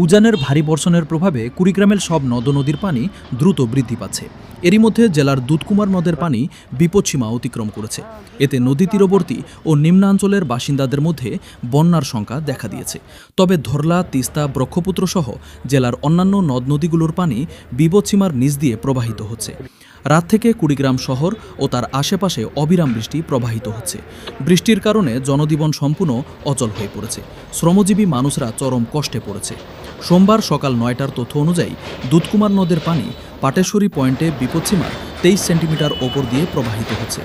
উজানের ভারী বর্ষণের প্রভাবে কুড়িগ্রামের সব নদ নদীর পানি দ্রুত বৃদ্ধি পাচ্ছে। এরই মধ্যে জেলার দুধকুমার নদের পানি বিপদসীমা অতিক্রম করেছে। এতে নদী তীরবর্তী ও নিম্নাঞ্চলের বাসিন্দাদের মধ্যে বন্যার শঙ্কা দেখা দিয়েছে। তবে ধরলা, তিস্তা, ব্রহ্মপুত্র সহ জেলার অন্যান্য নদ নদীগুলোর পানি বিপদসীমার নিচ দিয়ে প্রবাহিত হচ্ছে। রাত থেকে কুড়িগ্রাম শহর ও তার আশেপাশে অবিরাম বৃষ্টি প্রবাহিত হচ্ছে। বৃষ্টির কারণে জনজীবন সম্পূর্ণ অচল হয়ে পড়েছে। শ্রমজীবী মানুষরা চরম কষ্টে পড়েছে। সোমবার সকাল ৯টার তথ্য অনুযায়ী দুধকুমার নদের পানি পাটেশ্বরী পয়েন্টে বিপদসীমার ২৩ সেন্টিমিটার ওপর দিয়ে প্রবাহিত হচ্ছে।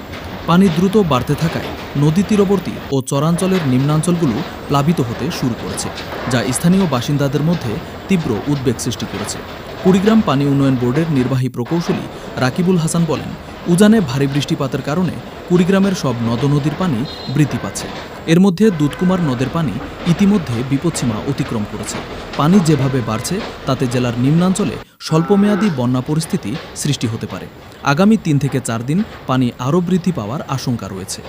পানি দ্রুত বাড়তে থাকায় নদী তীরবর্তী ও চরাঞ্চলের নিম্নাঞ্চলগুলো প্লাবিত হতে শুরু করেছে, যা স্থানীয় বাসিন্দাদের মধ্যে তীব্র উদ্বেগ সৃষ্টি করেছে। কুড়িগ্রাম পানি উন্নয়ন বোর্ডের নির্বাহী প্রকৌশলী রাকিবুল হাসান বলেন, উজানে ভারী বৃষ্টিপাতের কারণে কুড়িগ্রামের সব নদ নদীর পানি বৃদ্ধি পাচ্ছে। এর মধ্যে দুধকুমার নদের পানি ইতিমধ্যে বিপদসীমা অতিক্রম করেছে। পানি যেভাবে বাড়ছে তাতে জেলার নিম্নাঞ্চলে স্বল্পমেয়াদী বন্যা পরিস্থিতি সৃষ্টি হতে পারে। আগামী ৩ থেকে ৪ দিন পানি আরও বৃদ্ধি পাওয়ার আশঙ্কা রয়েছে।